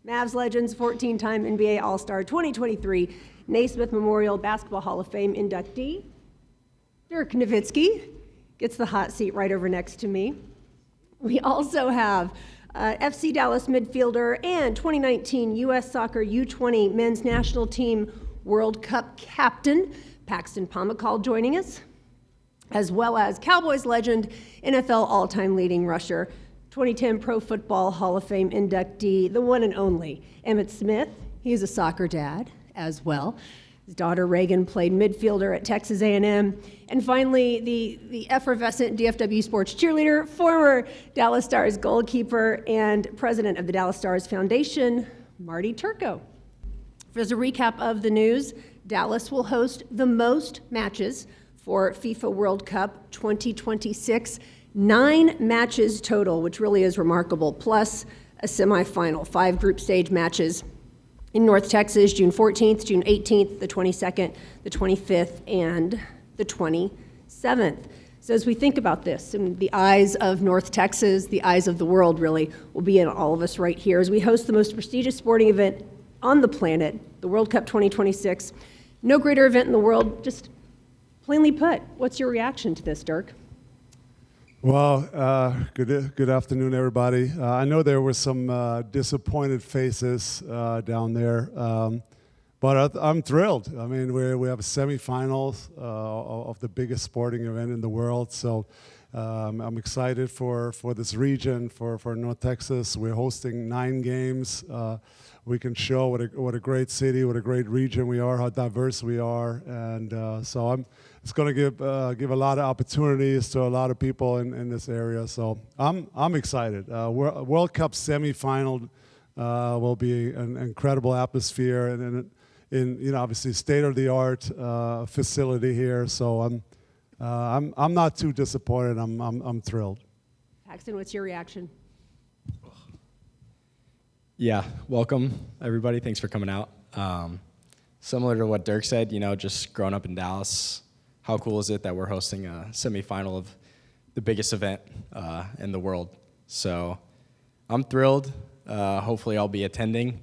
Mavs legends, 14-time NBA All-Star 2023 Naismith Memorial Basketball Hall of Fame inductee, Dirk Nowitzki, gets the hot seat right over next to me. We also have FC Dallas midfielder and 2019 U.S. Soccer U20 Men's National Team World Cup captain, Paxton Pomykal, joining us, as well as Cowboys legend, NFL all-time leading rusher, 2010 Pro Football Hall of Fame inductee, the one and only Emmitt Smith. He's a soccer dad as well. His daughter Reagan played midfielder at Texas A&M. And finally, the effervescent DFW sports cheerleader, former Dallas Stars goalkeeper, and president of the Dallas Stars Foundation, Marty Turco. As a recap of the news, Dallas will host the most matches for FIFA World Cup 2026. 9 matches total, which really is remarkable, plus a semifinal, 5 group stage matches in North Texas, June 14th, June 18th, the 22nd, the 25th, and the 27th. So as we think about this, and the eyes of North Texas, the eyes of the world really, will be in all of us right here as we host the most prestigious sporting event on the planet, the World Cup 2026. No greater event in the world, just plainly put. What's your reaction to this, Dirk? Well, good afternoon, everybody. I know there were some disappointed faces down there, but I'm thrilled. I mean, we have a semifinals of the biggest sporting event in the world, so I'm excited for this region, for North Texas. We're hosting 9 games. We can show what a great city, what a great region we are, how diverse we are, and so it's going to give a lot of opportunities to a lot of people in this area. So I'm excited. World Cup semifinal will be an incredible atmosphere, and in obviously state of the art facility here. So I'm not too disappointed. I'm thrilled. Paxton, what's your reaction? Yeah, welcome everybody. Thanks for coming out. Similar to what Dirk said, just growing up in Dallas, how cool is it that we're hosting a semifinal of the biggest event in the world? So I'm thrilled. Hopefully I'll be attending.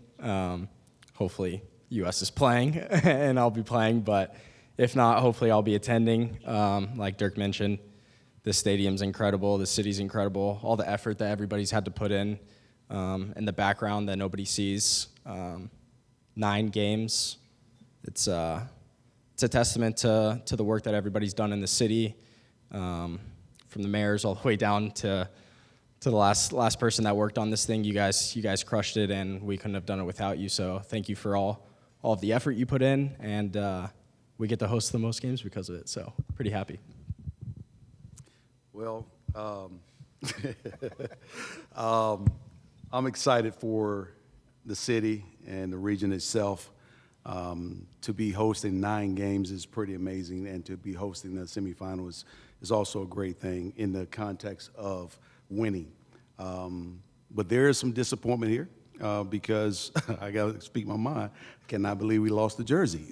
Hopefully U.S. is playing and I'll be playing, but if not, hopefully I'll be attending. Like Dirk mentioned, the stadium's incredible, the city's incredible, all the effort that everybody's had to put in the background that nobody sees. 9 games. It's a testament to the work that everybody's done in the city, from the mayors all the way down to the last person that worked on this thing. You guys crushed it, and we couldn't have done it without you. So thank you for all of the effort you put in, and we get to host the most games because of it. So pretty happy. Well, I'm excited for the city and the region itself. To be hosting 9 games is pretty amazing, and to be hosting the semifinals is also a great thing in the context of winning. But there is some disappointment here because I got to speak my mind. I cannot believe we lost to Jersey.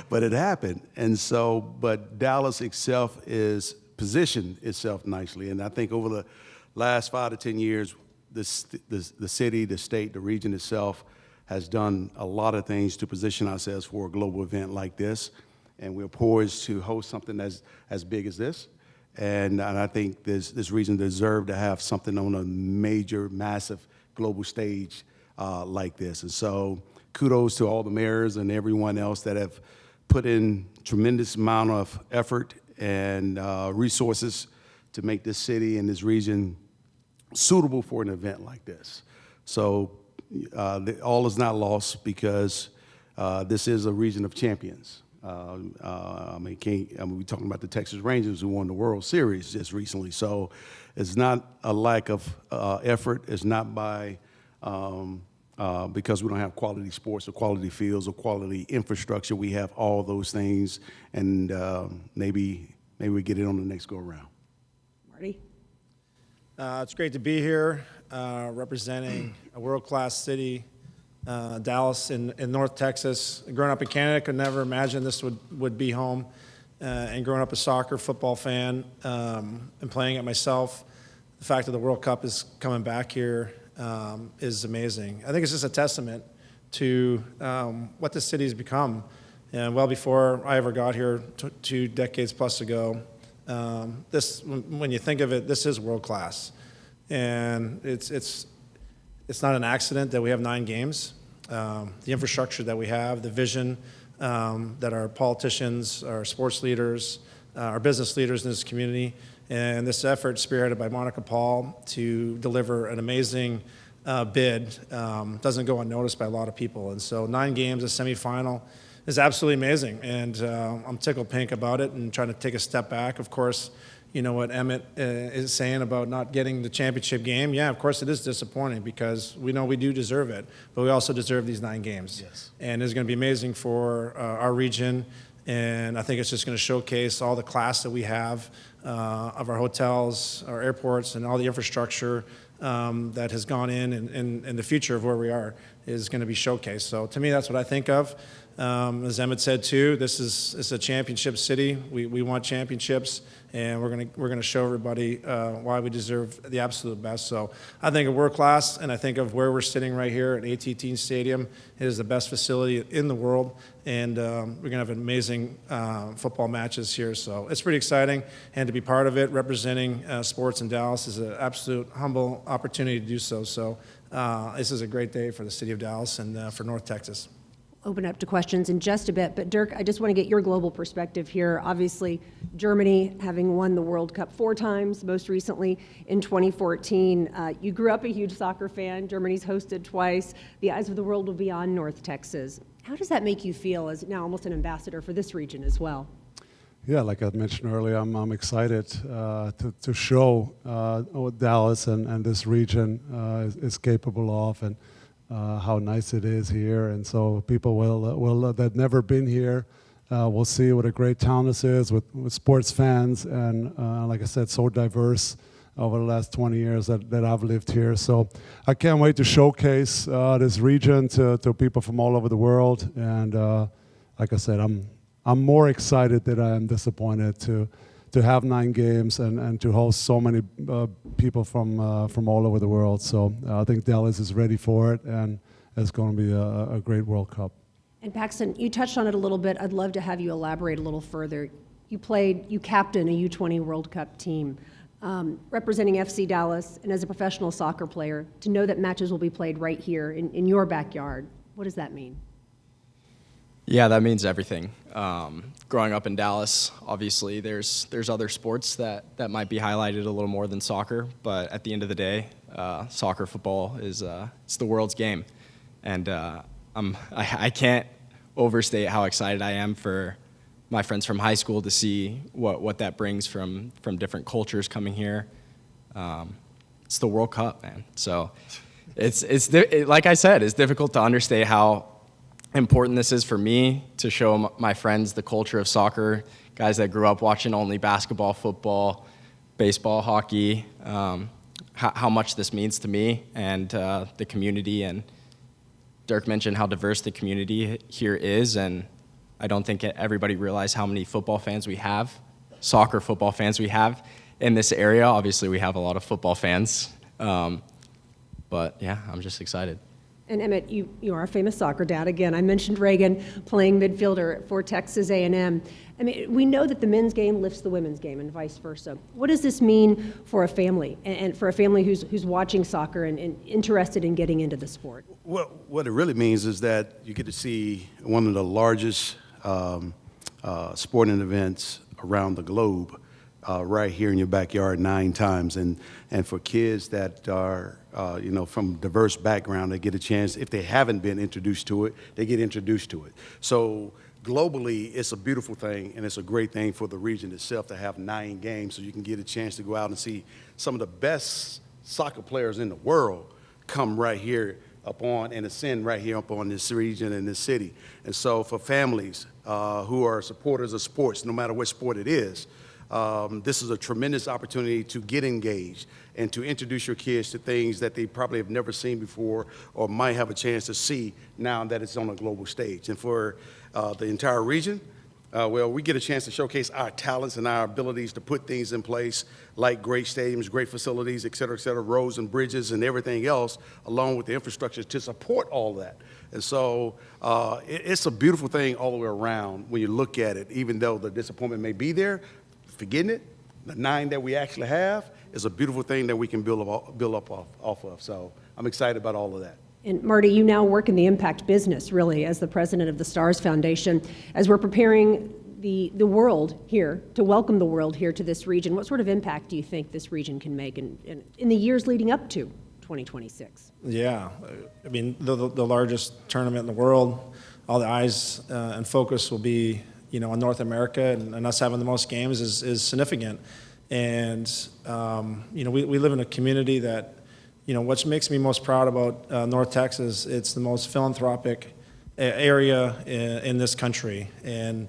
But it happened, and so but Dallas itself is positioned itself nicely, and I think over the last 5 to 10 years, the city, the state, the region itself has done a lot of things to position ourselves for a global event like this, and we're poised to host something as big as this. And I think this region deserves to have something on a major, massive global stage like this. And so kudos to all the mayors and everyone else that have put in tremendous amount of effort and resources to make this city and this region suitable for an event like this. So all is not lost because this is a region of champions. We're talking about the Texas Rangers who won the World Series just recently. So it's not a lack of effort. It's not by because we don't have quality sports or quality fields or quality infrastructure. We have all those things, and maybe we get it on the next go around. Marty? It's great to be here representing a world-class city, Dallas in North Texas. Growing up in Canada, could never imagine this would be home. And growing up a soccer, football fan and playing it myself, the fact that the World Cup is coming back here is amazing. I think it's just a testament to what the city's become. And well before I ever got here 2 decades plus ago, when you think of it, this is world class. And it's not an accident that we have 9 games. The infrastructure that we have, the vision that our politicians, our sports leaders, our business leaders in this community, and this effort spearheaded by Monica Paul to deliver an amazing bid doesn't go unnoticed by a lot of people. And so 9 games, a semifinal, is absolutely amazing. And I'm tickled pink about it and trying to take a step back. Of course, you know what Emmett is saying about not getting the championship game. Yeah, of course it is disappointing because we know we do deserve it, but we also deserve these 9 games. Yes. And it's going to be amazing for our region. And I think it's just going to showcase all the class that we have of our hotels, our airports, and all the infrastructure that has gone in, and the future of where we are is going to be showcased. So to me, that's what I think of. As Emmett said too, this is a championship city. We want championships, and we're gonna show everybody why we deserve the absolute best. So I think of world class, and I think of where we're sitting right here at AT&T Stadium. It is the best facility in the world, and we're gonna have amazing football matches here. So it's pretty exciting, and to be part of it, representing sports in Dallas, is an absolute humble opportunity to do so. So this is a great day for the city of Dallas and for North Texas. Open up to questions in just a bit, but Dirk, I just want to get your global perspective here. Obviously, Germany having won the World Cup 4 times, most recently in 2014. You grew up a huge soccer fan. Germany's hosted twice. The eyes of the world will be on North Texas. How does that make you feel as now almost an ambassador for this region as well? Yeah, like I mentioned earlier, I'm excited to show what Dallas and this region is capable of, and how nice it is here. And so people will that never been here will see what a great town this is with sports fans, and like I said, so diverse over the last 20 years that I've lived here. So I can't wait to showcase this region to people from all over the world. And like I said, I'm more excited than I am disappointed to have 9 games and to host so many people from all over the world. So I think Dallas is ready for it, and it's going to be a great World Cup. And Paxton, you touched on it a little bit. I'd love to have you elaborate a little further. You captain a U20 World Cup team, representing FC Dallas, and as a professional soccer player, to know that matches will be played right here in your backyard. What does that mean? Yeah, that means everything. Growing up in Dallas, obviously there's other sports that might be highlighted a little more than soccer, but at the end of the day, soccer, football is it's the world's game, and I can't overstate how excited I am for my friends from high school to see what that brings from different cultures coming here. It's the World Cup, man. So it's like I said, it's difficult to understate how important this is for me to show my friends the culture of soccer, guys that grew up watching only basketball, football, baseball, hockey, how much this means to me and the community. And Dirk mentioned how diverse the community here is, and I don't think everybody realizes how many football fans we have, soccer football fans we have in this area. Obviously, we have a lot of football fans, but yeah, I'm just excited. And Emmett, you are a famous soccer dad. Again, I mentioned Reagan playing midfielder for Texas A&M. I mean, we know that the men's game lifts the women's game and vice versa. What does this mean for a family, and for a family who's watching soccer and interested in getting into the sport? Well, what it really means is that you get to see one of the largest sporting events around the globe right here in your backyard 9 times. And for kids that are from diverse background, they get a chance. If they haven't been introduced to it, they get introduced to it. So globally, it's a beautiful thing, and it's a great thing for the region itself to have 9 games, so you can get a chance to go out and see some of the best soccer players in the world come right here and ascend right here up on this region and this city. And so for families who are supporters of sports, no matter what sport it is, this is a tremendous opportunity to get engaged and to introduce your kids to things that they probably have never seen before or might have a chance to see now that it's on a global stage. And for the entire region, Well, we get a chance to showcase our talents and our abilities to put things in place like great stadiums, great facilities, et cetera, roads and bridges and everything else, along with the infrastructure to support all that. And so it's a beautiful thing all the way around when you look at it, even though the disappointment may be there, forgetting it, the 9 that we actually have is a beautiful thing that we can build up off of. So I'm excited about all of that. And Marty, you now work in the impact business, really, as the president of the STARS Foundation. As we're preparing the world here, to welcome the world here to this region, what sort of impact do you think this region can make in the years leading up to 2026? Yeah, I mean, the largest tournament in the world, all the eyes and focus will be, on North America, and us having the most games is significant. And, we live in a community that, what makes me most proud about North Texas, it's the most philanthropic area in this country, and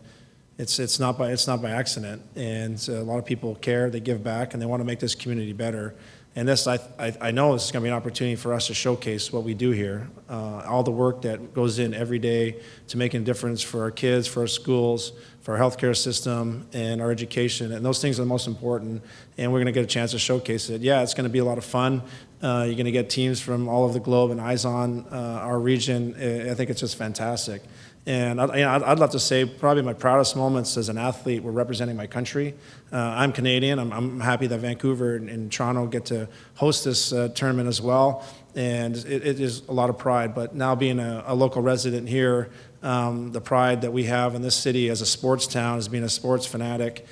it's not by accident. And a lot of people care, they give back, and they want to make this community better. And this, I know this is going to be an opportunity for us to showcase what we do here, all the work that goes in every day to making a difference for our kids, for our schools, for our healthcare system, and our education. And those things are the most important, and we're going to get a chance to showcase it. Yeah, it's going to be a lot of fun. You're going to get teams from all over the globe and eyes on our region. I think it's just fantastic. And I'd love to say probably my proudest moments as an athlete were representing my country. I'm Canadian. I'm happy that Vancouver and Toronto get to host this tournament as well. And it is a lot of pride. But now being a local resident here, the pride that we have in this city as a sports town, as being a sports fanatic,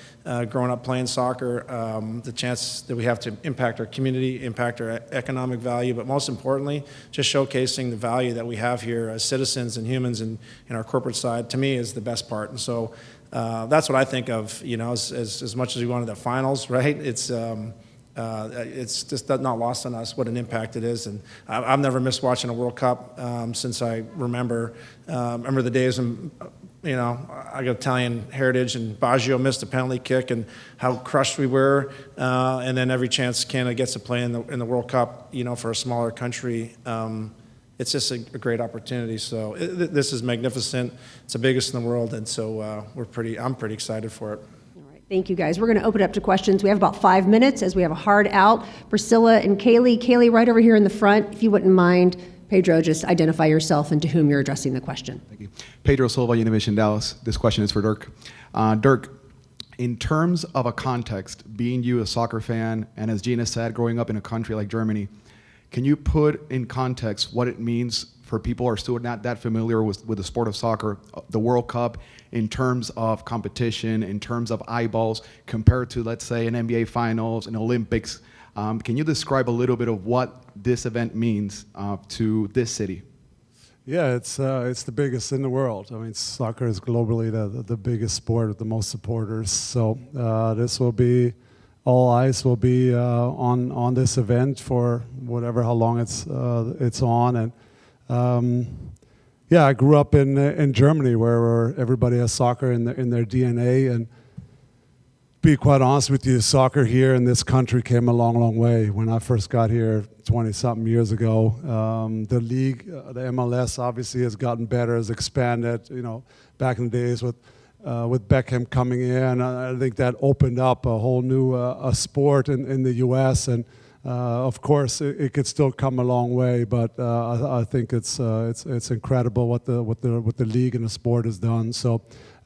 growing up playing soccer, the chance that we have to impact our community, impact our economic value, but most importantly, just showcasing the value that we have here as citizens and humans in our corporate side, to me, is the best part. And so that's what I think of, as much as we wanted the finals, right? It's just not lost on us what an impact it is. And I've never missed watching a World Cup since I remember. Remember the days when, I got Italian heritage, and Baggio missed a penalty kick, and how crushed we were. And then every chance Canada gets to play in the World Cup, for a smaller country, it's just a great opportunity. So this is magnificent. It's the biggest in the world, and so I'm pretty excited for it. Thank you, guys. We're going to open it up to questions. We have about 5 minutes as we have a hard out. Priscilla and Kaylee. Kaylee, right over here in the front, if you wouldn't mind. Pedro, just identify yourself and to whom you're addressing the question. Thank you. Pedro Silva, Univision Dallas. This question is for Dirk. Dirk, in terms of a context, being you a soccer fan, and as Gina said, growing up in a country like Germany, can you put in context what it means for people who are still not that familiar with the sport of soccer, the World Cup, in terms of competition, in terms of eyeballs, compared to, let's say, an NBA Finals, an Olympics? Can you describe a little bit of what this event means to this city? Yeah, it's the biggest in the world. I mean, soccer is globally the biggest sport with the most supporters. So this will be, all eyes will be on this event for how long it's on. And yeah, I grew up in Germany, where everybody has soccer in their DNA. And be quite honest with you, soccer here in this country came a long, long way. When I first got here 20-something years ago, the league, the MLS, obviously has gotten better, has expanded. Back in the days with Beckham coming in, I think that opened up a whole new sport in the U.S. And of course, it could still come a long way, but I think it's incredible what the league and the sport has done. So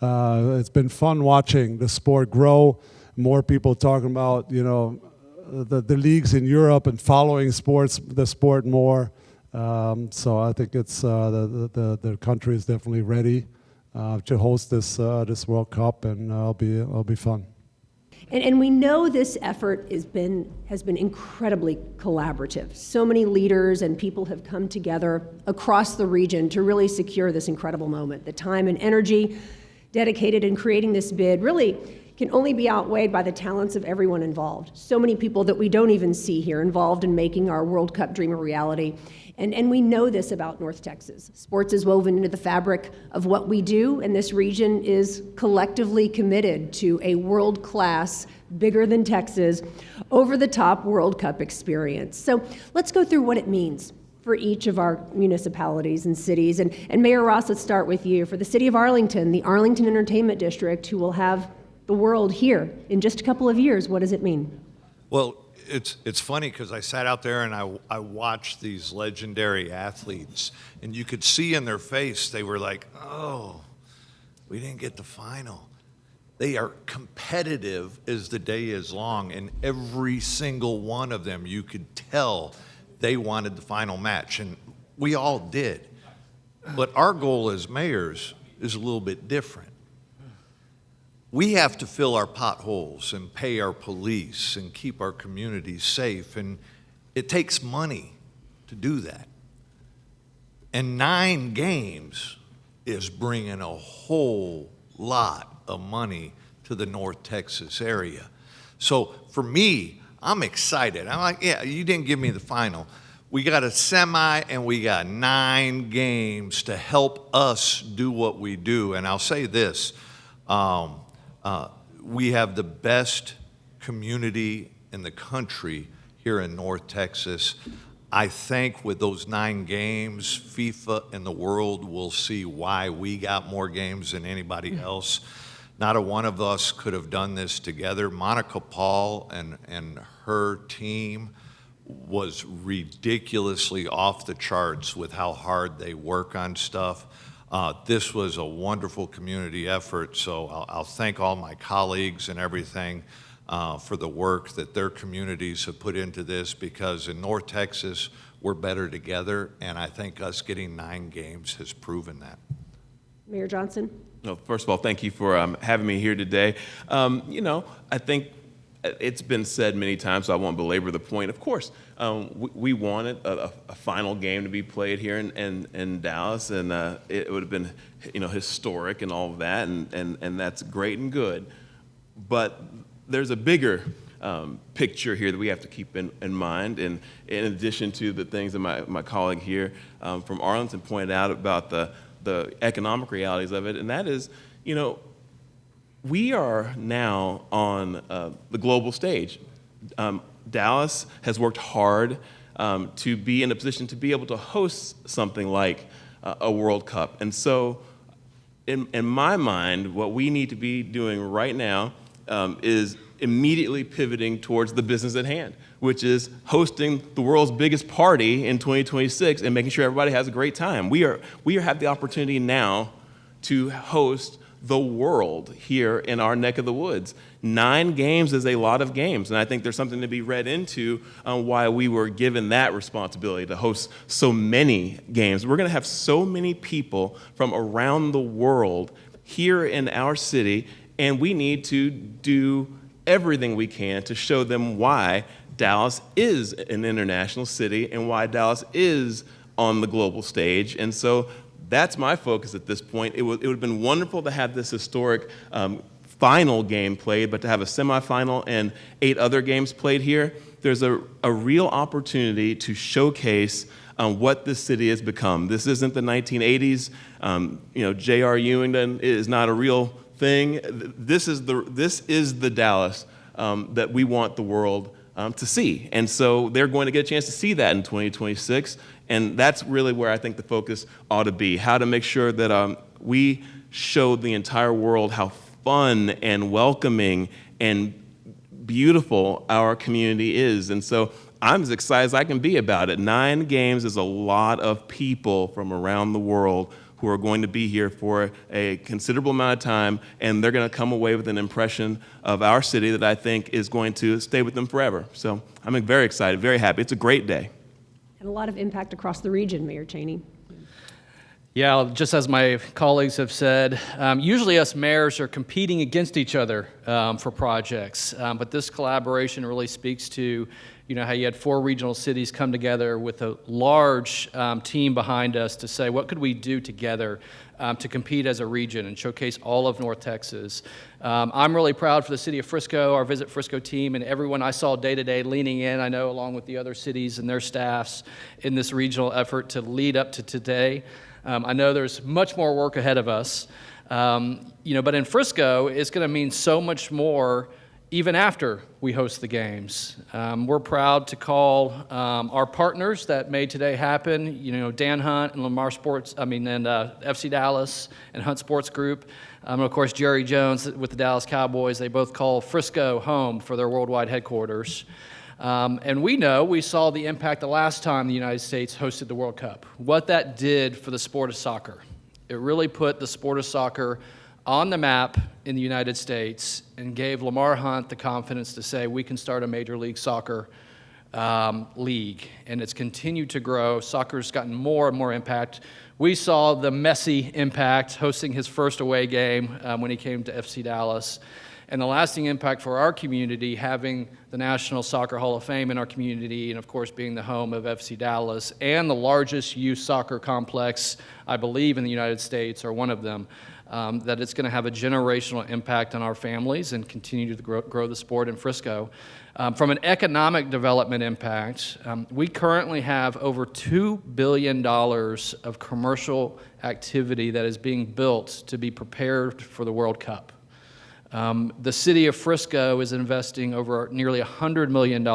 it's been fun watching the sport grow. More people talking about the leagues in Europe and following the sport more. So I think it's the country is definitely ready to host this World Cup, and it'll be fun. And we know this effort has been incredibly collaborative. So many leaders and people have come together across the region to really secure this incredible moment. The time and energy dedicated in creating this bid really can only be outweighed by the talents of everyone involved. So many people that we don't even see here involved in making our World Cup dream a reality. And we know this about North Texas. Sports is woven into the fabric of what we do, and this region is collectively committed to a world-class, bigger than Texas, over-the-top World Cup experience. So let's go through what it means for each of our municipalities and cities. And Mayor Ross, let's start with you. For the city of Arlington, the Arlington Entertainment District, who will have the world here in just a couple of years, what does it mean? Well, it's funny because I sat out there and I watched these legendary athletes, and you could see in their face they were like, oh, we didn't get the final. They are competitive as the day is long, and every single one of them, you could tell they wanted the final match, and we all did. But our goal as mayors is a little bit different. We have to fill our potholes and pay our police and keep our communities safe, and it takes money to do that. And 9 games is bringing a whole lot of money to the North Texas area. So for me, I'm excited. I'm like, yeah, you didn't give me the final. We got a semi and we got 9 games to help us do what we do. And I'll say this, we have the best community in the country here in North Texas. I think with those 9 games, FIFA and the world will see why we got more games than anybody else. Not a one of us could have done this together. Monica Paul and her team was ridiculously off the charts with how hard they work on stuff. This was a wonderful community effort, so I'll thank all my colleagues and everything for the work that their communities have put into this, because in North Texas, we're better together, and I think us getting 9 games has proven that. Mayor Johnson? No, first of all, thank you for having me here today. I think it's been said many times, so I won't belabor the point. Of course, we wanted a final game to be played here in Dallas, and it would have been, historic and all of that, and that's great and good. But there's a bigger picture here that we have to keep in mind, and in addition to the things that my colleague here from Arlington pointed out about the economic realities of it, and that is, we are now on the global stage. Dallas has worked hard to be in a position to be able to host something like a World Cup. And so in my mind, what we need to be doing right now is immediately pivoting towards the business at hand, which is hosting the world's biggest party in 2026 and making sure everybody has a great time. We have the opportunity now to host the world here in our neck of the woods. 9 games is a lot of games, and I think there's something to be read into why we were given that responsibility to host so many games. We're going to have so many people from around the world here in our city, and we need to do everything we can to show them why Dallas is an international city and why Dallas is on the global stage. And so that's my focus at this point. It would have been wonderful to have this historic final game played, but to have a semifinal and 8 other games played here, there's a real opportunity to showcase what this city has become. This isn't the 1980s. J.R. Ewington is not a real thing. This is the Dallas that we want the world to see. And so they're going to get a chance to see that in 2026. And that's really where I think the focus ought to be, how to make sure that we show the entire world how fun and welcoming and beautiful our community is. And so I'm as excited as I can be about it. 9 games is a lot of people from around the world who are going to be here for a considerable amount of time, and they're going to come away with an impression of our city that I think is going to stay with them forever. So I'm very excited, very happy. It's a great day. And a lot of impact across the region, Mayor Cheney. Yeah, just as my colleagues have said, usually us mayors are competing against each other for projects, but this collaboration really speaks to how you had 4 regional cities come together with a large team behind us to say, what could we do together to compete as a region and showcase all of North Texas. I'm really proud for the city of Frisco, our Visit Frisco team, and everyone I saw day to day leaning in, I know, along with the other cities and their staffs in this regional effort to lead up to today. I know there's much more work ahead of us, but in Frisco, it's going to mean so much more even after we host the games. We're proud to call our partners that made today happen, Dan Hunt and FC Dallas and Hunt Sports Group. And of course, Jerry Jones with the Dallas Cowboys. They both call Frisco home for their worldwide headquarters. And we saw the impact the last time the United States hosted the World Cup, what that did for the sport of soccer. It really put the sport of soccer on the map in the United States and gave Lamar Hunt the confidence to say we can start a Major League Soccer league. And it's continued to grow. Soccer's gotten more and more impact. We saw the Messi impact hosting his first away game when he came to FC Dallas. And the lasting impact for our community, having the National Soccer Hall of Fame in our community, and of course being the home of FC Dallas, and the largest youth soccer complex, I believe, in the United States, or one of them, that it's going to have a generational impact on our families and continue to grow the sport in Frisco. From an economic development impact, we currently have over $2 billion of commercial activity that is being built to be prepared for the World Cup. The city of Frisco is investing over nearly $100 million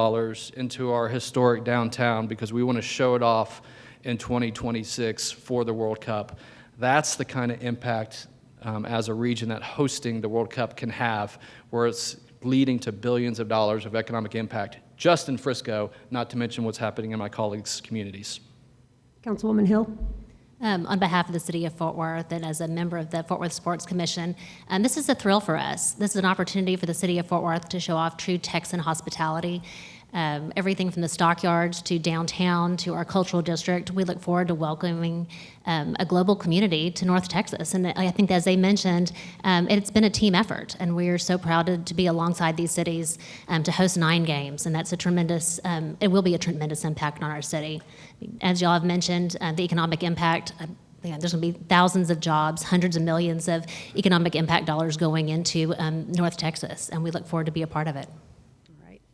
into our historic downtown because we want to show it off in 2026 for the World Cup. That's the kind of impact as a region that hosting the World Cup can have, where it's leading to billions of dollars of economic impact just in Frisco, not to mention what's happening in my colleagues' communities. Councilwoman Hill. On behalf of the City of Fort Worth and as a member of the Fort Worth Sports Commission, this is a thrill for us. This is an opportunity for the City of Fort Worth to show off true Texan hospitality. Everything from the stockyards to downtown to our cultural district. We look forward to welcoming a global community to North Texas. And I think, as they mentioned, it's been a team effort, and we are so proud to be alongside these cities to host 9 games. And that's it will be a tremendous impact on our city. As y'all have mentioned, the economic impact, there's going to be thousands of jobs, hundreds of millions of economic impact dollars going into North Texas, and we look forward to be a part of it.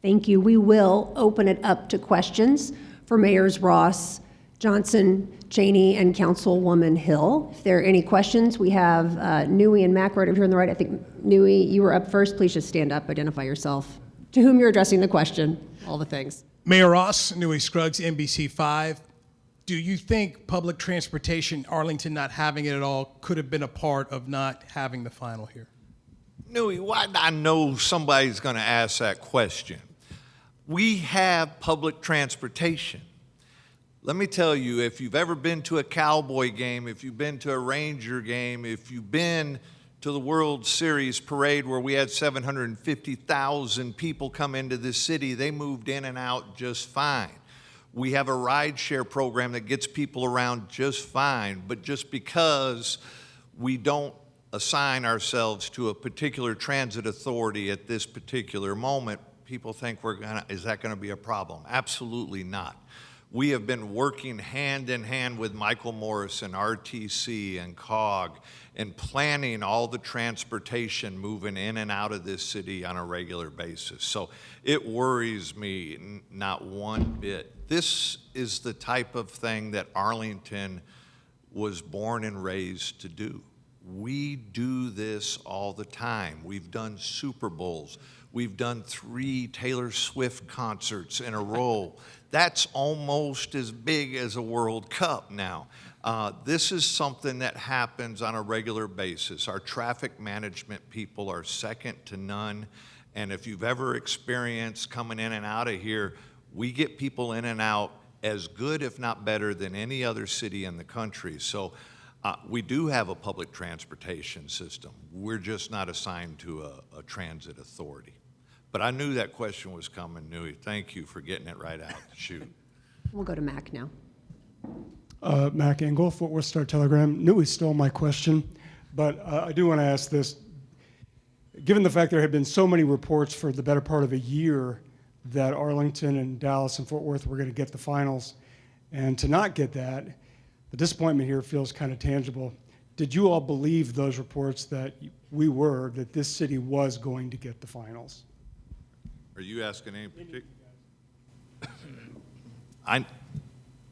Thank you. We will open it up to questions for Mayors Ross, Johnson, Cheney, and Councilwoman Hill. If there are any questions, we have Newey and Mack right over here on the right. I think, Newey, you were up first. Please just stand up, identify yourself, to whom you're addressing the question, all the things. Mayor Ross, Newey Scruggs, NBC5. Do you think public transportation, Arlington not having it at all, could have been a part of not having the final here? Newey, why I know somebody's going to ask that question. We have public transportation. Let me tell you, if you've ever been to a Cowboy game, if you've been to a Ranger game, if you've been to the World Series parade where we had 750,000 people come into this city, they moved in and out just fine. We have a rideshare program that gets people around just fine, but just because we don't assign ourselves to a particular transit authority at this particular moment, people think is that going to be a problem? Absolutely not. We have been working hand in hand with Michael Morris and RTC and COG and planning all the transportation moving in and out of this city on a regular basis. So it worries me not one bit. This is the type of thing that Arlington was born and raised to do. We do this all the time. We've done Super Bowls. We've done 3 Taylor Swift concerts in a row. That's almost as big as a World Cup now. This is something that happens on a regular basis. Our traffic management people are second to none. And if you've ever experienced coming in and out of here, we get people in and out as good, if not better, than any other city in the country. So we do have a public transportation system. We're just not assigned to a transit authority. But I knew that question was coming, Newey. Thank you for getting it right out the chute. We'll go to Mac now. Mac Engel, Fort Worth Star-Telegram. Newey stole my question, but I do want to ask this. Given the fact there have been so many reports for the better part of a year that Arlington and Dallas and Fort Worth were going to get the finals, and to not get that, the disappointment here feels kind of tangible. Did you all believe those reports that this city was going to get the finals? Are you asking any particular?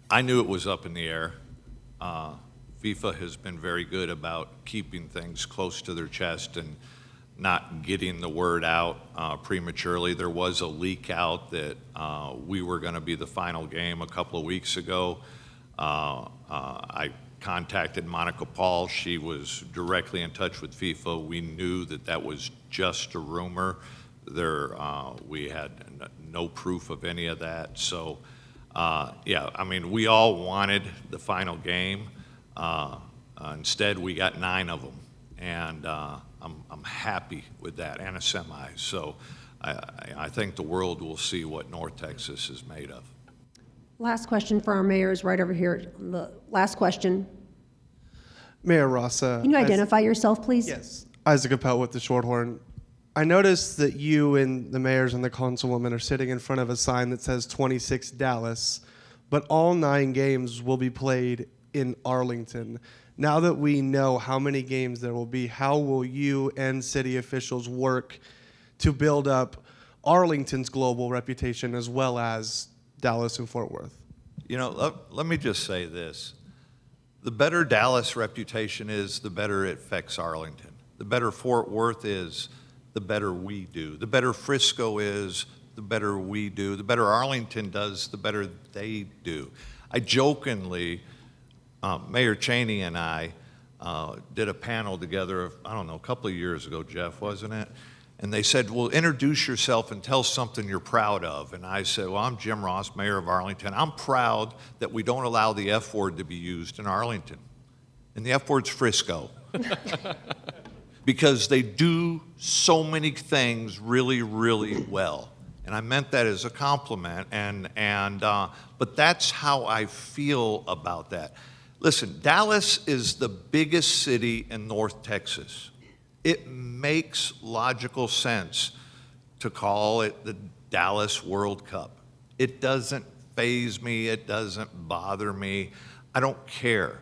I knew it was up in the air. FIFA has been very good about keeping things close to their chest, and not getting the word out prematurely. There was a leak out that we were going to be the final game a couple of weeks ago. I contacted Monica Paul. She was directly in touch with FIFA. We knew that that was just a rumor. We had no proof of any of that. So, yeah, I mean, we all wanted the final game. Instead, we got 9 of them, and I'm happy with that, and a semi. So I think the world will see what North Texas is made of. Last question for our mayors right over here. Last question. Mayor Rossa. Can you identify yourself, please? Yes. Isaac Appel with the Shorthorn. I noticed that you and the mayors and the councilwoman are sitting in front of a sign that says 26 Dallas, but all 9 games will be played in Arlington. Now that we know how many games there will be, how will you and city officials work to build up Arlington's global reputation as well as Dallas and Fort Worth? You know, let me just say this. The better Dallas reputation is, the better it affects Arlington. The better Fort Worth is, the better we do. The better Frisco is, the better we do. The better Arlington does, the better they do. I jokingly, Mayor Cheney and I did a panel together, I don't know, a couple of years ago, Jeff, wasn't it? And they said, well, introduce yourself and tell something you're proud of. And I said, well, I'm Jim Ross, mayor of Arlington. I'm proud that we don't allow the F word to be used in Arlington. And the F word's Frisco. Because they do so many things really, really well. And I meant that as a compliment. But that's how I feel about that. Listen, Dallas is the biggest city in North Texas. It makes logical sense to call it the Dallas World Cup. It doesn't faze me. It doesn't bother me. I don't care.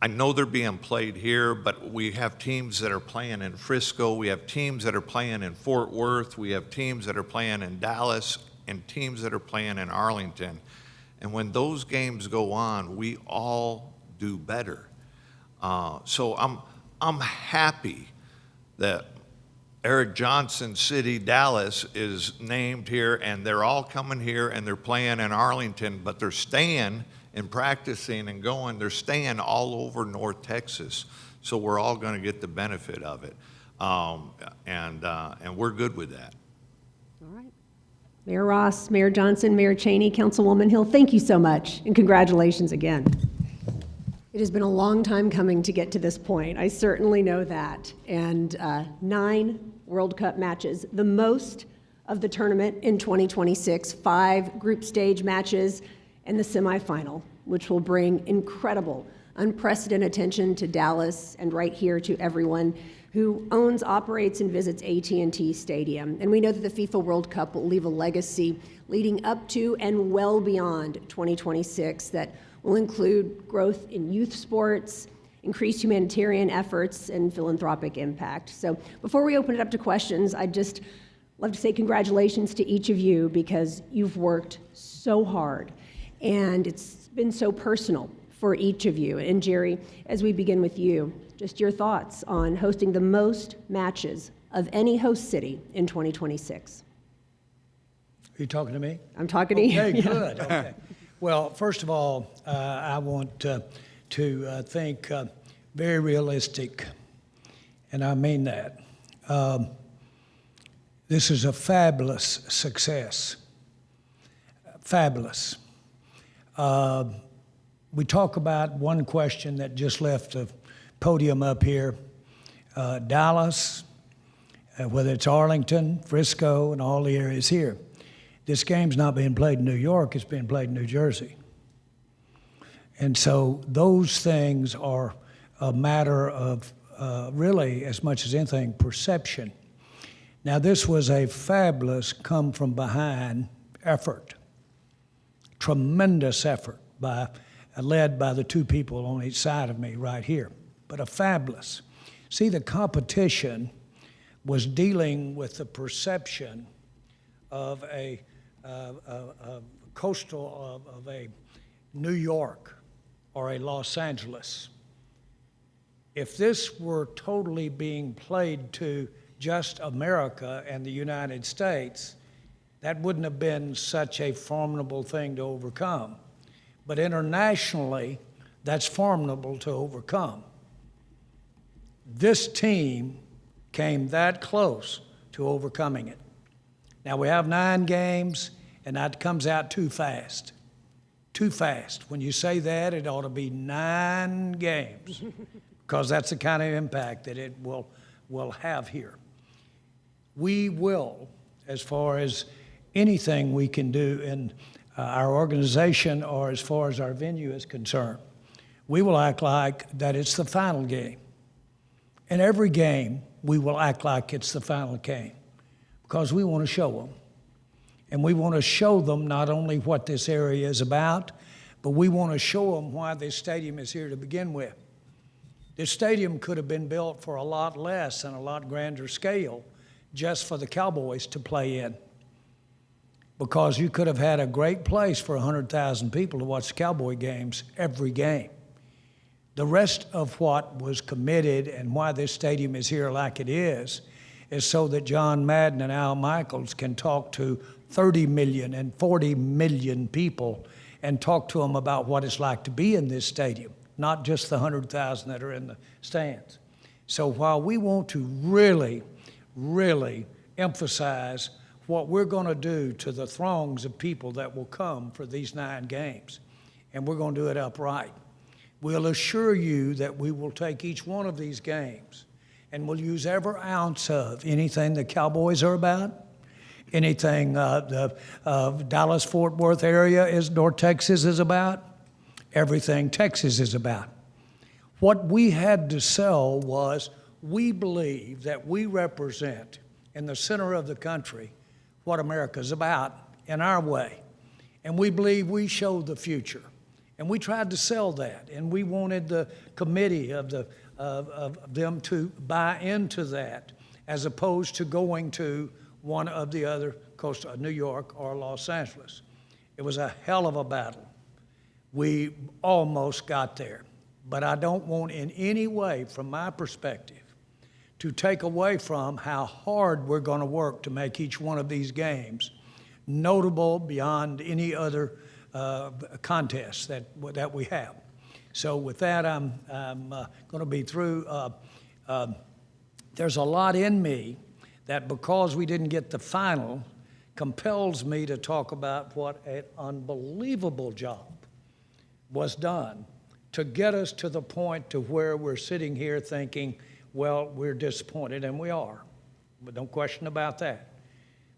I know they're being played here, but we have teams that are playing in Frisco. We have teams that are playing in Fort Worth. We have teams that are playing in Dallas and teams that are playing in Arlington. And when those games go on, we all do better. So I'm happy that Eric Johnson City, Dallas is named here, and they're all coming here and they're playing in Arlington, but they're staying and practicing and going. They're staying all over North Texas, so we're all going to get the benefit of it, and we're good with that. All right. Mayor Ross, Mayor Johnson, Mayor Cheney, Councilwoman Hill, thank you so much, and congratulations again. It has been a long time coming to get to this point. I certainly know that. And 9 World Cup matches, the most of the tournament in 2026, 5 group stage matches, and the semifinal, which will bring incredible, unprecedented attention to Dallas and right here to everyone who owns, operates, and visits AT&T Stadium. And we know that the FIFA World Cup will leave a legacy leading up to and well beyond 2026 that will include growth in youth sports, increased humanitarian efforts, and philanthropic impact. So before we open it up to questions, I'd just love to say congratulations to each of you because you've worked so hard, and it's been so personal for each of you. And Jerry, as we begin with you, just your thoughts on hosting the most matches of any host city in 2026. Are you talking to me? I'm talking to you. Okay, Yeah. good. Okay. Well, first of all, I want to think very realistic, and I mean that. This is a fabulous success. Fabulous. We talk about one question that just left the podium up here. Dallas, whether it's Arlington, Frisco, and all the areas here. This game's not being played in New York, it's being played in New Jersey. And so those things are a matter of really, as much as anything, perception. Now, this was a fabulous come-from-behind effort, tremendous effort, led by the 2 people on each side of me right here, but a fabulous. See, the competition was dealing with the perception of a coastal of a New York or a Los Angeles. If this were totally being played to just America and the United States, that wouldn't have been such a formidable thing to overcome. But internationally, that's formidable to overcome. This team came that close to overcoming it. Now, we have 9 games, and that comes out too fast. Too fast. When you say that, it ought to be 9 games, because that's the kind of impact that it will have here. We will, as far as anything we can do in our organization or as far as our venue is concerned, we will act like that it's the final game. In every game, we will act like it's the final game, because we want to show them. And we want to show them not only what this area is about, but we want to show them why this stadium is here to begin with. This stadium could have been built for a lot less and a lot grander scale just for the Cowboys to play in, because you could have had a great place for 100,000 people to watch Cowboy games every game. The rest of what was committed and why this stadium is here like it is so that John Madden and Al Michaels can talk to 30 million and 40 million people and talk to them about what it's like to be in this stadium, not just the 100,000 that are in the stands. So while we want to really, really emphasize what we're going to do to the throngs of people that will come for these 9 games, and we're going to do it upright, we'll assure you that we will take each one of these games and we'll use every ounce of anything the Cowboys are about, anything the Dallas-Fort Worth area is, North Texas is about, everything Texas is about. What we had to sell was we believe that we represent in the center of the country what America's about in our way. And we believe we show the future. And we tried to sell that, and we wanted the committee of them to buy into that, as opposed to going to one of the other coast, New York or Los Angeles. It was a hell of a battle. We almost got there, but I don't want in any way, from my perspective, to take away from how hard we're going to work to make each one of these games notable beyond any other contests that we have. So with that, I'm going to be through. There's a lot in me that, because we didn't get the final, compels me to talk about what an unbelievable job was done to get us to the point to where we're sitting here thinking, well, we're disappointed, and we are. But no question about that.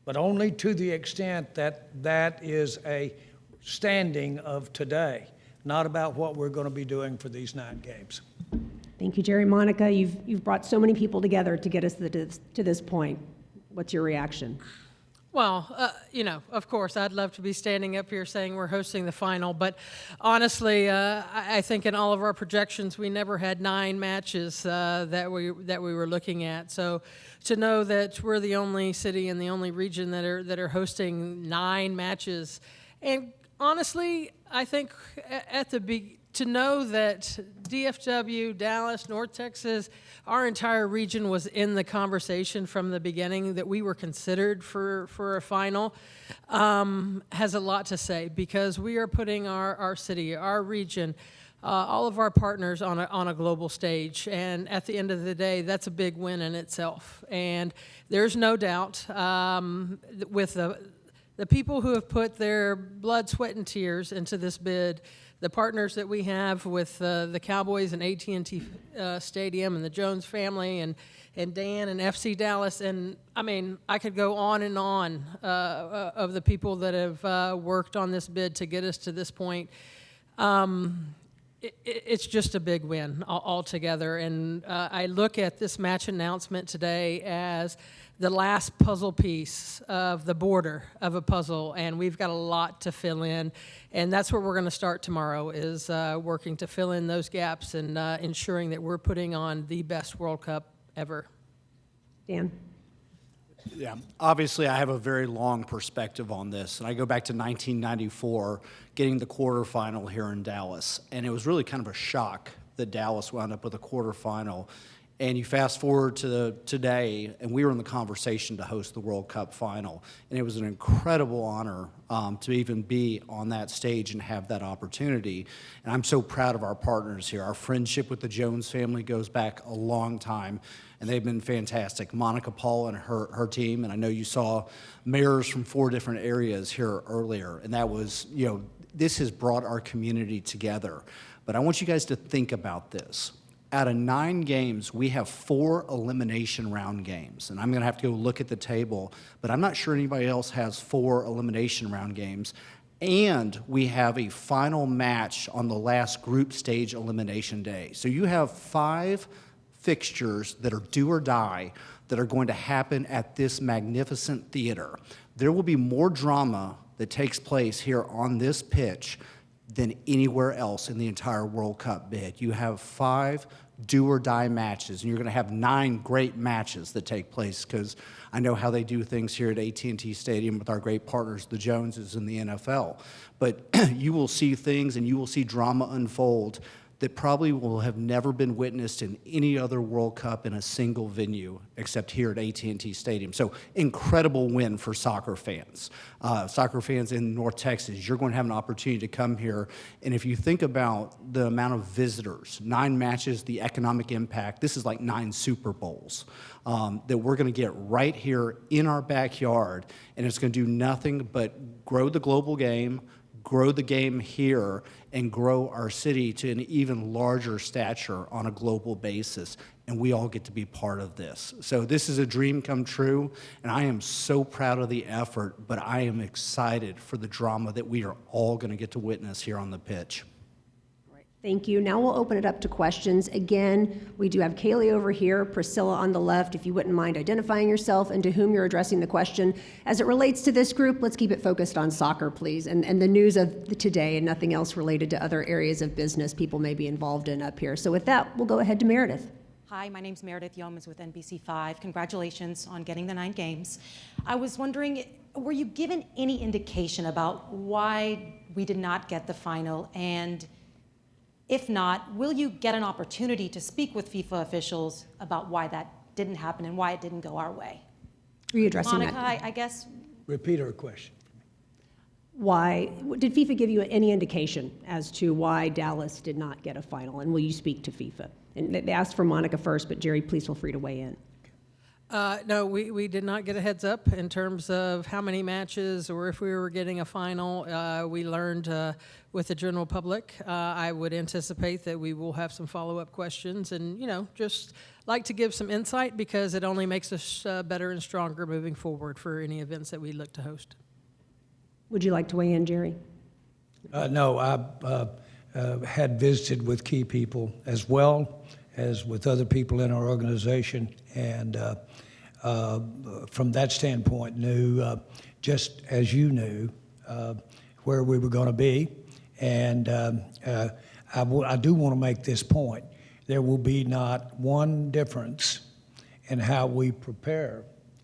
But only to the extent that that is a standing of today, not about what we're going to be doing for these 9 games. Thank you, Jerry. Monica, you've brought so many people together to get us to this point. What's your reaction? Well, of course, I'd love to be standing up here saying we're hosting the final, but honestly, I think in all of our projections, we never had 9 matches that we were looking at. So to know that we're the only city and the only region that are hosting 9 matches, and honestly, I think to know that DFW, Dallas, North Texas, our entire region was in the conversation from the beginning, that we were considered for a final, has a lot to say, because we are putting our city, our region, all of our partners on a global stage. And at the end of the day, that's a big win in itself. And there's no doubt with the people who have put their blood, sweat, and tears into this bid, the partners that we have with the Cowboys and AT&T Stadium and the Jones family and Dan and FC Dallas, and I mean, I could go on and on of the people that have worked on this bid to get us to this point. It's just a big win altogether, and I look at this match announcement today as the last puzzle piece of the border of a puzzle, and we've got a lot to fill in, and that's where we're going to start tomorrow, is working to fill in those gaps and ensuring that we're putting on the best World Cup ever. Dan? Yeah, obviously I have a very long perspective on this, and I go back to 1994, getting the quarterfinal here in Dallas, and it was really kind of a shock that Dallas wound up with a quarterfinal And you fast forward to today, and we were in the conversation to host the World Cup final. And it was an incredible honor to even be on that stage and have that opportunity. And I'm so proud of our partners here. Our friendship with the Jones family goes back a long time, and they've been fantastic. Monica Paul and her team, and I know you saw mayors from 4 different areas here earlier, and that was, this has brought our community together. But I want you guys to think about this. Out of 9 games, we have 4 elimination round games. And I'm going to have to go look at the table, but I'm not sure anybody else has 4 elimination round games. And we have a final match on the last group stage elimination day. So you have 5 fixtures that are do or die that are going to happen at this magnificent theater. There will be more drama that takes place here on this pitch than anywhere else in the entire World Cup bid. You have 5 do or die matches, and you're going to have 9 great matches that take place, because I know how they do things here at AT&T Stadium with our great partners, the Joneses in the NFL. But you will see things and you will see drama unfold that probably will have never been witnessed in any other World Cup in a single venue except here at AT&T Stadium. So incredible win for soccer fans. Soccer fans in North Texas, you're going to have an opportunity to come here. And if you think about the amount of visitors, 9 matches, the economic impact, this is like 9 Super Bowls that we're going to get right here in our backyard. And it's going to do nothing but grow the global game, grow the game here, and grow our city to an even larger stature on a global basis. And we all get to be part of this. So this is a dream come true, and I am so proud of the effort, but I am excited for the drama that we are all going to get to witness here on the pitch. Thank you. Now we'll open it up to questions. Again, we do have Kaylee over here, Priscilla on the left. If you wouldn't mind identifying yourself and to whom you're addressing the question. As it relates to this group, let's keep it focused on soccer, please, and the news of today and nothing else related to other areas of business people may be involved in up here. So with that, we'll go ahead to Meredith. Hi, my name's Meredith Yeomans with NBC5. Congratulations on getting the 9 games. I was wondering, were you given any indication about why we did not get the final? And if not, will you get an opportunity to speak with FIFA officials about why that didn't happen and why it didn't go our way? Are you addressing Monica, that? I guess. Repeat her question. Why, did FIFA give you any indication as to why Dallas did not get a final? And will you speak to FIFA? And they asked for Monica first, but Jerry, please feel free to weigh in. No, we did not get a heads up in terms of how many matches or if we were getting a final. We learned with the general public. I would anticipate that we will have some follow-up questions and, just like to give some insight because it only makes us better and stronger moving forward for any events that we look to host. Would you like to weigh in, Jerry? No, I had visited with key people as well as with other people in our organization, and from that standpoint knew, just as you knew, where we were going to be. And I do want to make this point. There will be not one difference in how we prepare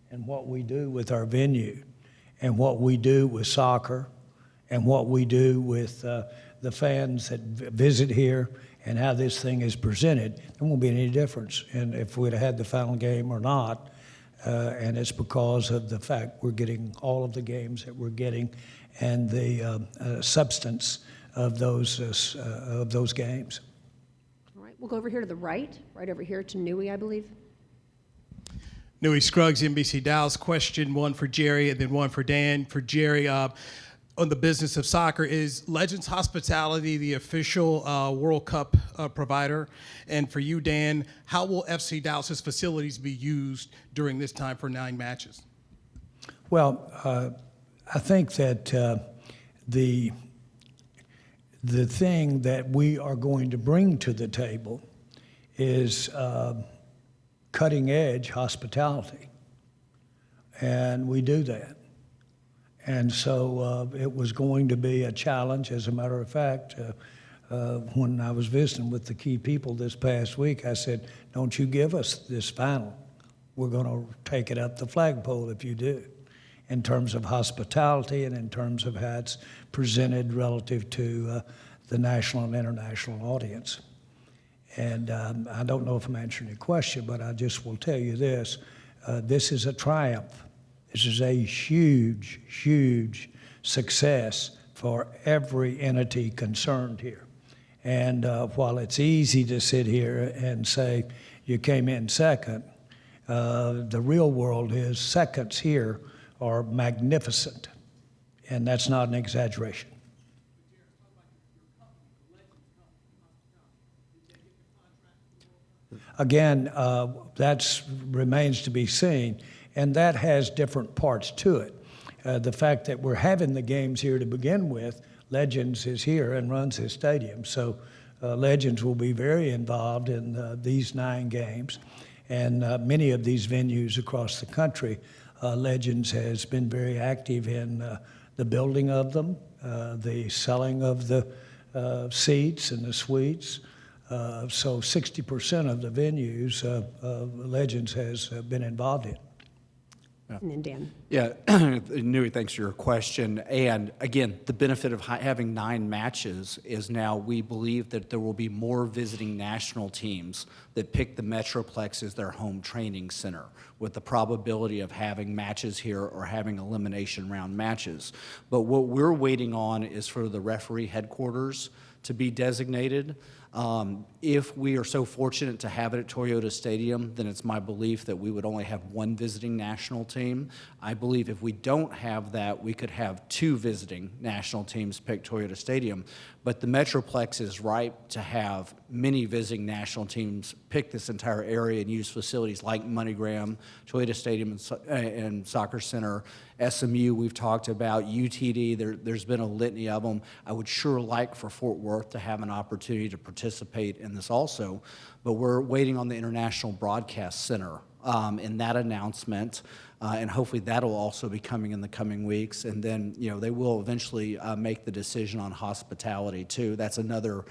and what we do with our venue and what we do with soccer and what we do with the fans that visit here and how this thing is presented. There won't be any difference in if we'd have had the final game or not. And it's because of the fact we're getting all of the games that we're getting and the substance of those games. All right, we'll go over here to the right over here to Nui, I believe. Nui Scruggs, NBC Dallas. Question 1 for Jerry and then 1 for Dan. For Jerry, on the business of soccer, is Legends Hospitality the official World Cup provider? And for you, Dan, how will FC Dallas's facilities be used during this time for 9 matches? Well, I think that the thing that we are going to bring to the table is cutting-edge hospitality, and we do that. And so it was going to be a challenge. As a matter of fact, when I was visiting with the key people this past week, I said, don't you give us this final. We're going to take it up the flagpole if you do, in terms of hospitality and in terms of how it's presented relative to the national and international audience. And I don't know if I'm answering your question, but I just will tell you this. This is a triumph. This is a huge, huge success for every entity concerned here. And while it's easy to sit here and say you came in second, the real world is seconds here are magnificent. And that's not an exaggeration. Again, that remains to be seen, and that has different parts to it. The fact that we're having the games here to begin with, Legends is here and runs his stadium, so Legends will be very involved in these 9 games, and many of these venues across the country, Legends has been very active in the building of them, the selling of the seats and the suites. So 60% of the venues Legends has been involved in. And then Dan. Yeah, Nui, thanks for your question. And again, the benefit of having 9 matches is now we believe that there will be more visiting national teams that pick the Metroplex as their home training center, with the probability of having matches here or having elimination round matches. But what we're waiting on is for the referee headquarters to be designated. If we are so fortunate to have it at Toyota Stadium, then it's my belief that we would only have 1 visiting national team. I believe if we don't have that, we could have 2 visiting national teams pick Toyota Stadium. But the Metroplex is ripe to have many visiting national teams pick this entire area and use facilities like MoneyGram, Toyota Stadium and Soccer Center, SMU we've talked about, UTD, there's been a litany of them. I would sure like for Fort Worth to have an opportunity to participate in this also, but we're waiting on the International Broadcast Center in that announcement, and hopefully that'll also be coming in the coming weeks. And then, they will eventually make the decision on hospitality too. That's another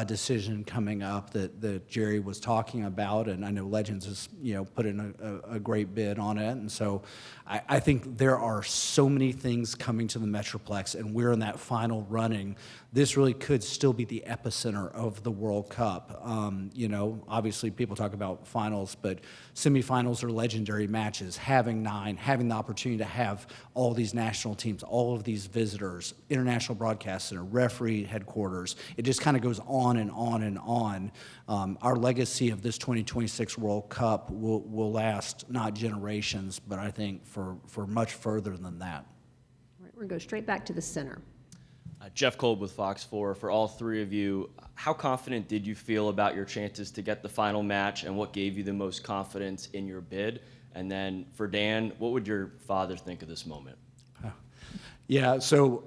decision coming up that Jerry was talking about, and I know Legends has put in a great bid on it. And so I think there are so many things coming to the Metroplex, and we're in that final running. This really could still be the epicenter of the World Cup. Obviously people talk about finals, but semifinals are legendary matches. Having 9, having the opportunity to have all these national teams, all of these visitors, International Broadcast Center, referee headquarters, it just kind of goes on and on and on. Our legacy of this 2026 World Cup will last not generations, but I think for much further than that. All right, we're going to go straight back to the center. Jeff Kolb with Fox 4. For all 3 of you, how confident did you feel about your chances to get the final match, and what gave you the most confidence in your bid? And then for Dan, what would your father think of this moment? Yeah, so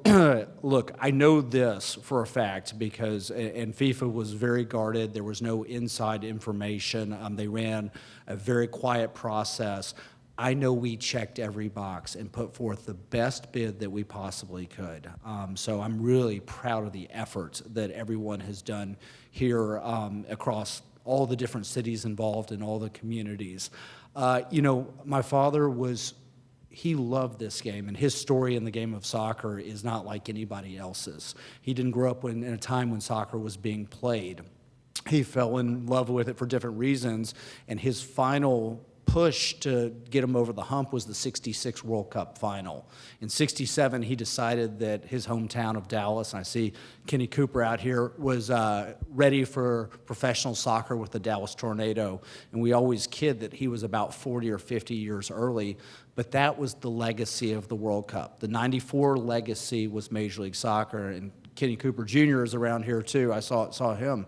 look, I know this for a fact because, and FIFA was very guarded. There was no inside information. They ran a very quiet process. I know we checked every box and put forth the best bid that we possibly could. So I'm really proud of the efforts that everyone has done here across all the different cities involved in all the communities. My father he loved this game, and his story in the game of soccer is not like anybody else's. He didn't grow up in a time when soccer was being played. He fell in love with it for different reasons, and his final push to get him over the hump was the '66 World Cup final. In '67, he decided that his hometown of Dallas, and I see Kenny Cooper out here, was ready for professional soccer with the Dallas Tornado. And we always kid that he was about 40 or 50 years early, but that was the legacy of the World Cup. The '94 legacy was Major League Soccer, and Kenny Cooper Jr. is around here too. I saw him.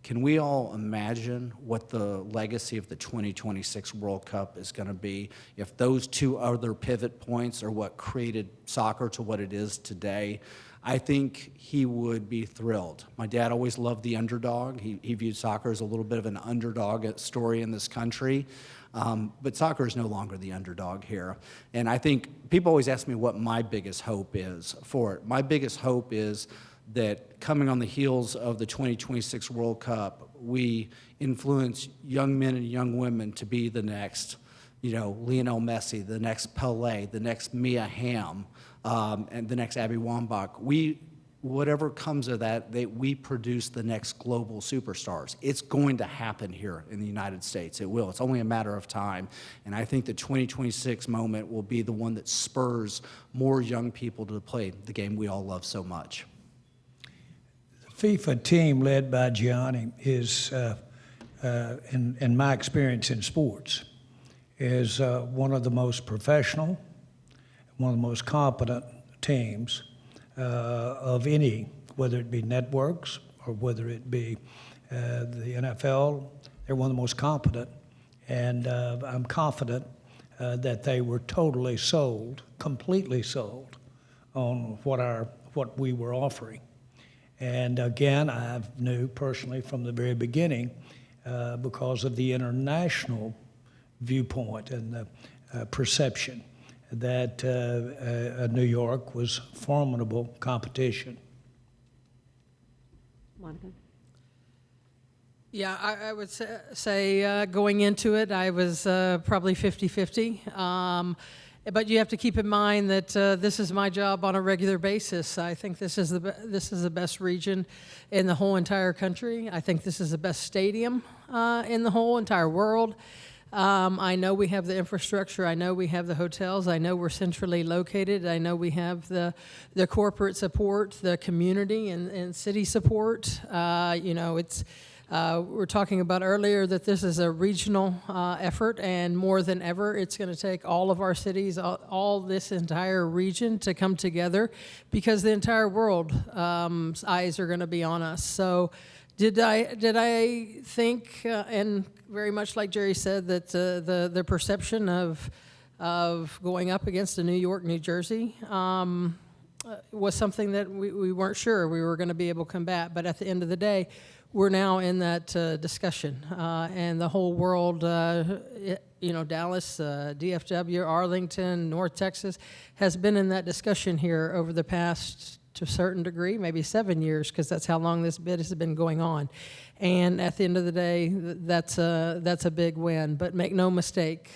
Can we all imagine what the legacy of the 2026 World Cup is going to be if those 2 other pivot points are what created soccer to what it is today? I think he would be thrilled. My dad always loved the underdog. He viewed soccer as a little bit of an underdog story in this country. But soccer is no longer the underdog here. And I think people always ask me what my biggest hope is for it. My biggest hope is that coming on the heels of the 2026 World Cup, we influence young men and young women to be the next, Lionel Messi, the next Pelé, the next Mia Hamm, and the next Abby Wambach. We whatever comes of that, we produce the next global superstars. It's going to happen here in the United States. It will. It's only a matter of time. And I think the 2026 moment will be the one that spurs more young people to play the game we all love so much. The FIFA team led by Gianni is, in my experience in sports, is one of the most professional, one of the most competent teams of any, whether it be networks or whether it be the NFL. They're one of the most competent, and I'm confident that they were totally sold, completely sold on what we were offering. And again, I knew personally from the very beginning, because of the international viewpoint and the perception, that New York was formidable competition. Monica? Yeah, I would say going into it, I was probably 50-50. But you have to keep in mind that this is my job on a regular basis. I think this is the best region in the whole entire country. I think this is the best stadium in the whole entire world. I know we have the infrastructure. I know we have the hotels. I know we're centrally located. I know we have the corporate support, the community and city support. We're talking about earlier that this is a regional effort, and more than ever, it's going to take all of our cities, all this entire region to come together, because the entire world's eyes are going to be on us. So did I think, and very much like Jerry said, that the perception of going up against a New York, New Jersey was something that we weren't sure we were going to be able to combat. But at the end of the day, we're now in that discussion, and the whole world, Dallas, DFW, Arlington, North Texas, has been in that discussion here over the past, to a certain degree, maybe 7 years, because that's how long this bid has been going on. And at the end of the day, that's a big win. But make no mistake,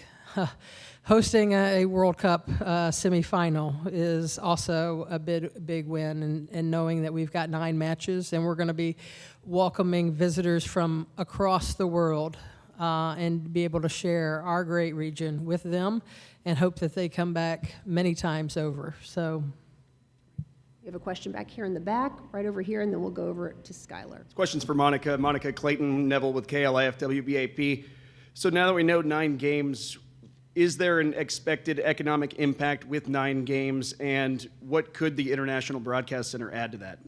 hosting a World Cup semifinal is also a big win, and knowing that we've got 9 matches, and we're going to be welcoming visitors from across the world and be able to share our great region with them, and hope that they come back many times over. So, We have a question back here in the back, right over here, and then we'll go over to Skylar. Questions for Monica. Monica Clayton Neville with KLIF WBAP. So now that we know 9 games, is there an expected economic impact with 9 games, and what could the International Broadcast Center add to that?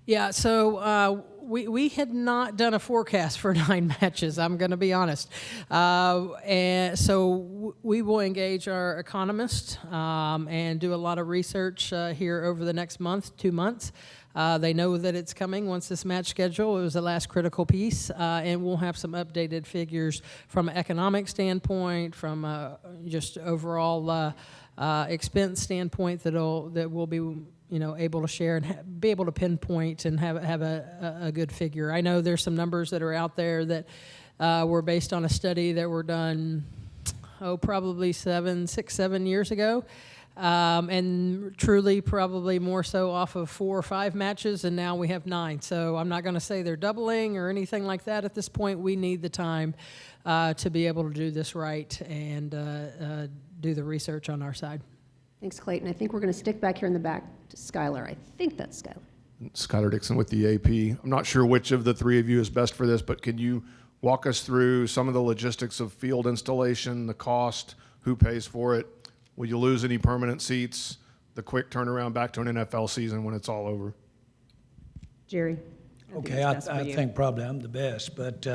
Yeah, so we had not done a forecast for 9 matches, I'm going to be honest. And so we will engage our economist and do a lot of research here over the next month, 2 months. They know that it's coming once this match schedule. It was the last critical piece, and we'll have some updated figures from an economic standpoint, from just overall expense standpoint that we'll be able to share and be able to pinpoint and have a good figure. I know there's some numbers that are out there that were based on a study that were done, probably 7 years ago. And truly probably more so off of 4 or 5 matches, and now we have 9. So I'm not going to say they're doubling or anything like that at this point. We need the time to be able to do this right and do the research on our side. Thanks, Clayton. I think we're going to stick back here in the back to Skylar. I think that's Skylar. Skylar Dixon with the AP. I'm not sure which of the 3 of you is best for this, but can you walk us through some of the logistics of field installation, the cost, who pays for it? Will you lose any permanent seats? The quick turnaround back to an NFL season when it's all over? Jerry. Okay, I think probably I'm the best, but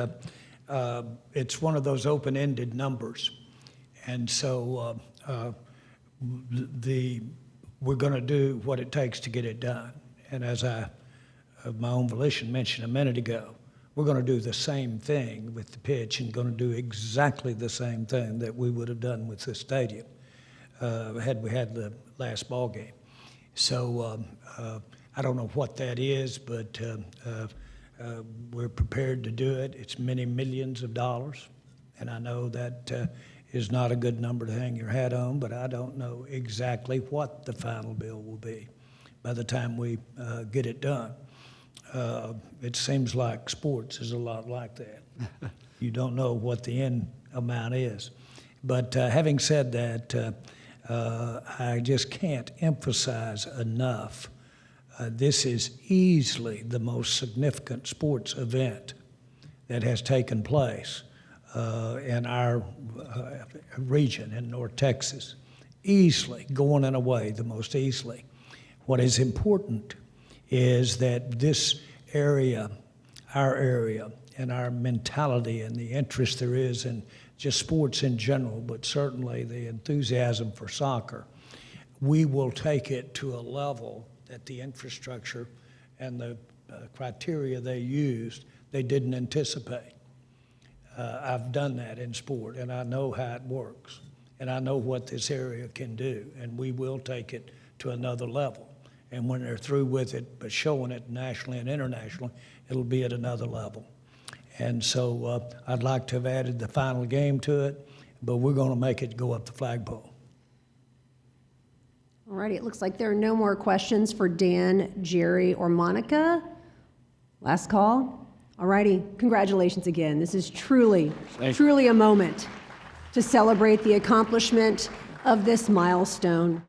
it's one of those open-ended numbers. And so we're going to do what it takes to get it done. And as I, of my own volition, mentioned a minute ago, we're going to do the same thing with the pitch and going to do exactly the same thing that we would have done with the stadium had we had the last ball game. So I don't know what that is, but we're prepared to do it. It's many millions of dollars, and I know that is not a good number to hang your hat on, but I don't know exactly what the final bill will be. by the time we get it done. It seems like sports is a lot like that. You don't know what the end amount is. But having said that, I just can't emphasize enough, this is easily the most significant sports event that has taken place in our region in North Texas. Easily, going in a way, the most easily. What is important is that this area, our area, and our mentality and the interest there is in just sports in general, but certainly the enthusiasm for soccer, we will take it to a level that the infrastructure and the criteria they used, they didn't anticipate. I've done that in sport, and I know how it works, and I know what this area can do, and we will take it to another level. And when they're through with it, but showing it nationally and internationally, it'll be at another level. And so I'd like to have added the final game to it, but we're going to make it go up the flagpole. All righty, it looks like there are no more questions for Dan, Jerry, or Monica. Last call. All righty, congratulations again. This is truly a moment to celebrate the accomplishment of this milestone.